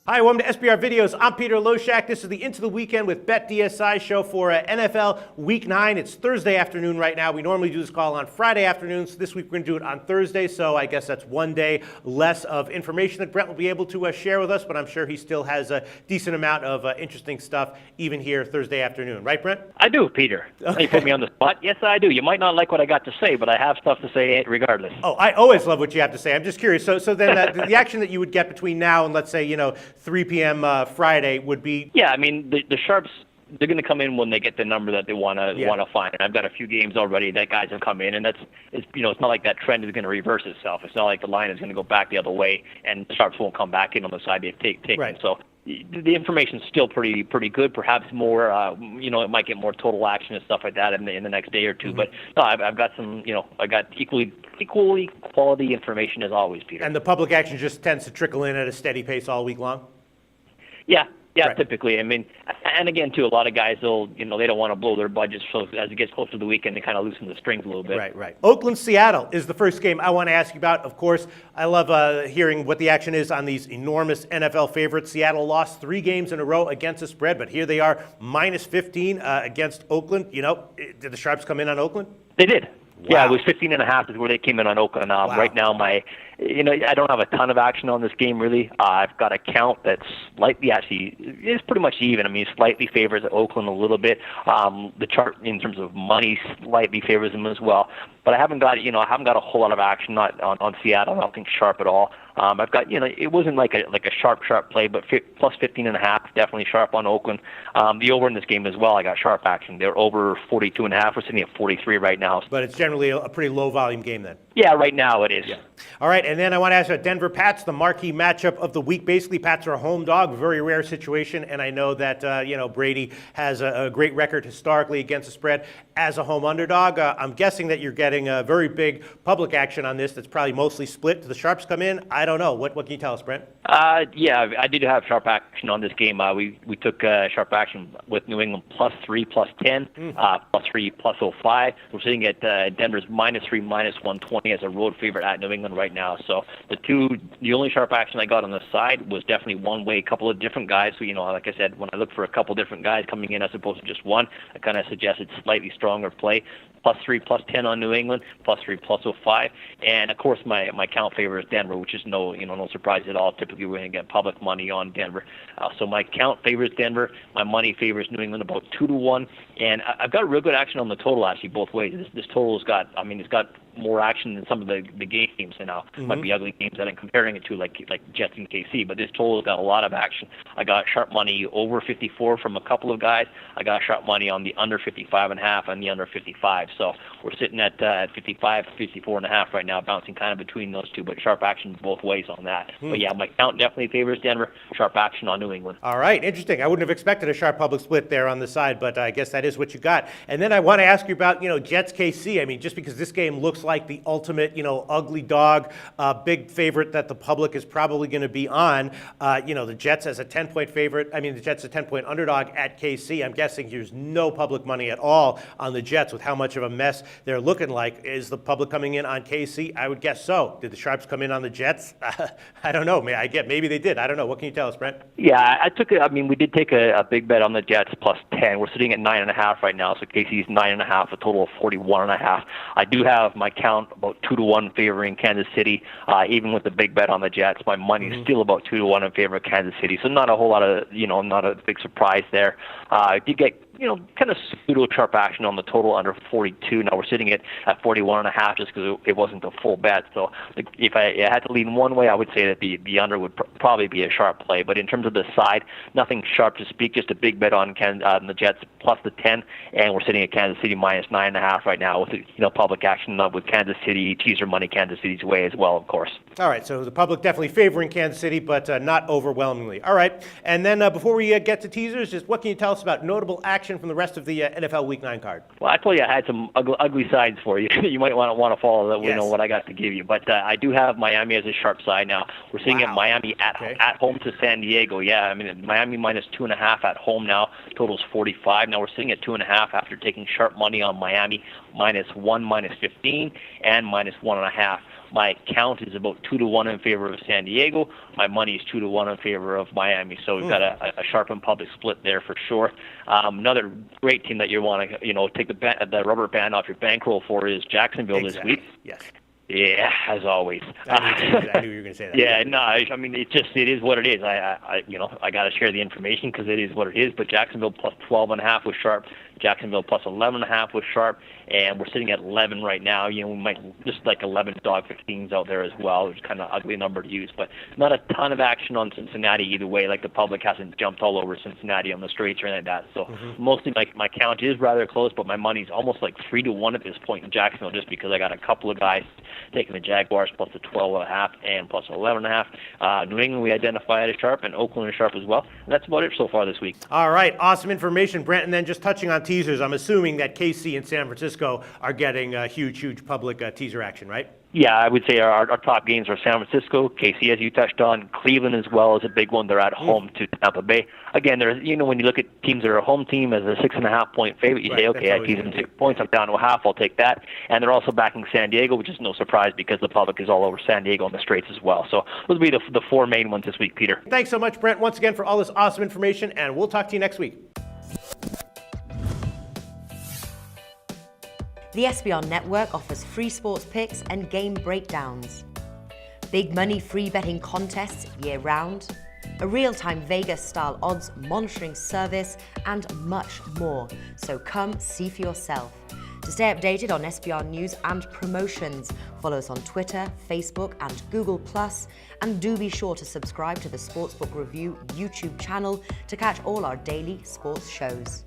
Hi, welcome to SBR Videos. I'm Peter Loshak. This is the Into the Weekend with BetDSI show for NFL Week 9. It's Thursday afternoon right now. We normally do this call on Friday afternoons. This week we're going to do it on Thursday, so I guess that's one day less of information that Brent will be able to share with us, but I'm sure he still has a decent amount of interesting stuff even here Thursday afternoon. Right, Brent? I do, Peter. Okay. You put me on the spot. Yes, I do. You might not like what I got to say, but I have stuff to say regardless. Oh, I always love what you have to say. I'm just curious. So then the action that you would get between now and, let's say, 3 p.m. Friday would be... Yeah, I mean, the Sharps, they're going to come in when they get the number that they want to find. And I've got a few games already that guys have come in, and it's not like that trend is going to reverse itself. It's not like the line is going to go back the other way, and the Sharps won't come back in on the side they've taken. Right. So the information's still pretty good. Perhaps more, it might get more total action and stuff like that in the next day or two. Mm-hmm. But no, I've got some, I got equally quality information as always, Peter. And the public action just tends to trickle in at a steady pace all week long? Yeah, right. Typically. I mean, and again, too, a lot of guys, they don't want to blow their budgets, so as it gets closer to the weekend, they kind of loosen the strings a little bit. Right. Oakland-Seattle is the first game I want to ask you about. Of course, I love hearing what the action is on these enormous NFL favorites. Seattle lost 3 games in a row against the spread, but here they are, minus 15 against Oakland. Did the Sharps come in on Oakland? They did. Wow. Yeah, it was 15.5 is where they came in on Oakland. Wow. Right now, I don't have a ton of action on this game, really. I've got a count that's slightly, actually, it's pretty much even. I mean, slightly favors Oakland a little bit. The chart, in terms of money, slightly favors them as well. But I haven't got a whole lot of action not on Seattle. I don't think sharp at all. I've got, it wasn't like a sharp play, but plus 15.5, definitely sharp on Oakland. The over in this game as well, I got sharp action. They're over 42.5. We're sitting at 43 right now. But it's generally a pretty low volume game then. Yeah, right now it is. Yeah. All right, and then I want to ask about Denver Pats, the marquee matchup of the week. Basically, Pats are a home dog, very rare situation, and I know that Brady has a great record historically against the spread as a home underdog. I'm guessing that you're getting a very big public action on this that's probably mostly split. Do the Sharps come in? I don't know. What can you tell us, Brent? Yeah, I did have sharp action on this game. We took sharp action with New England +3, +10, +3, +05. We're sitting at Denver's -3, -120 as a road favorite at New England right now. So the only sharp action I got on the side was definitely one way, a couple of different guys. So, like I said, when I look for a couple different guys coming in as opposed to just one, I kind of suggested slightly stronger play. +3, +10 on New England, +3, +05, and of course my count favor is Denver, which is no surprise at all. Typically we're going to get public money on Denver, so my count favors Denver, my money favors New England about 2-1, and I've got real good action on the total actually both ways. This total's got, it's got more action than some of the games, and now might be ugly games that I'm comparing it to, like Jets and KC, but this total's got a lot of action. I got sharp money over 54 from a couple of guys. I got sharp money on the under 55.5 and the under 55. So we're sitting at 55, 54.5 right now, bouncing kind of between those two, but sharp action both ways on that. But yeah, my count definitely favors Denver, sharp action on New England. All right, interesting. I wouldn't have expected a sharp public split there on the side, but I guess that is what you got. And then I want to ask you about, Jets KC. Just because this game looks like the ultimate, ugly dog, big favorite that the public is probably going to be on. The Jets as a 10-point favorite. The Jets a 10-point underdog at KC. I'm guessing there's no public money at all on the Jets with how much of a mess they're looking like. Is the public coming in on KC? I would guess so. Did the Sharps come in on the Jets? I don't know. Maybe they did. I don't know. What can you tell us, Brent? Yeah, I took we did take a big bet on the Jets +10. We're sitting at 9.5 right now, so KC's 9.5, a total of 41.5. I do have my count about 2-1 favoring Kansas City. Even with the big bet on the Jets, my money is still about 2-1 in favor of Kansas City. So not a whole lot of, not a big surprise there. I did get kind of pseudo sharp action on the total under 42. Now we're sitting at 41.5 just because it wasn't a full bet. So if I had to lean one way, I would say that the under would probably be a sharp play. But in terms of the side, nothing sharp to speak. Just a big bet on the Jets plus the 10, and we're sitting at Kansas City -9.5 right now with public action with Kansas City teaser money Kansas City's way as well, of course. All right, so the public definitely favoring Kansas City, but not overwhelmingly. All right, and then before we get to teasers, just what can you tell us about notable action from the rest of the NFL Week 9 card? Well, I told you I had some ugly sides for you. You might want to follow that. Yes. What I got to give you. But I do have Miami as a sharp side now. We're sitting at Miami at home to San Diego. Yeah, Miami -2.5 at home now. Total's 45. Now we're sitting at 2.5 after taking sharp money on Miami -1, -15, and -1.5. My count is about 2-1 in favor of San Diego. My money is 2-1 in favor of Miami. So we've got a sharp and public split there for sure. Another great team that you want to, take the rubber band off your bankroll for is Jacksonville this week. Yes. Yeah, as always. I knew you were going to say that. Yeah, no, I mean, it is what it is. I got to share the information because it is what it is. But Jacksonville plus 12.5 was sharp. Jacksonville plus 11.5 was sharp, and we're sitting at 11 right now. We might just like 11 dog 15s out there as well. It's kind of ugly number to use, but not a ton of action on Cincinnati either way. Like the public hasn't jumped all over Cincinnati on the straights or anything like that. So mostly my count is rather close, but my money's almost like 3-1 at this point in Jacksonville, just because I got a couple of guys taking the Jaguars plus the 12.5 and plus 11.5. New England we identified as sharp, and Oakland is sharp as well. And that's about it so far this week. All right, awesome information, Brent. And then just touching on teasers, I'm assuming that KC and San Francisco are getting huge public teaser action, right? Yeah, I would say our top games are San Francisco, KC, as you touched on, Cleveland as well is a big one. They're at home to Tampa Bay. Again, when you look at teams that are a home team as a 6.5 point favorite, you say, okay, I tease them 6 points. I'm down to a half. I'll take that. And they're also backing San Diego, which is no surprise because the public is all over San Diego on the straights as well. So those will be the four main ones this week, Peter. Thanks so much, Brent, once again for all this awesome information, and we'll talk to you next week. The SBR Network offers free sports picks and game breakdowns, big money free betting contests year-round, a real-time Vegas-style odds monitoring service, and much more. So come see for yourself. To stay updated on SBR news and promotions, follow us on Twitter, Facebook, and Google+, and do be sure to subscribe to the Sportsbook Review YouTube channel to catch all our daily sports shows.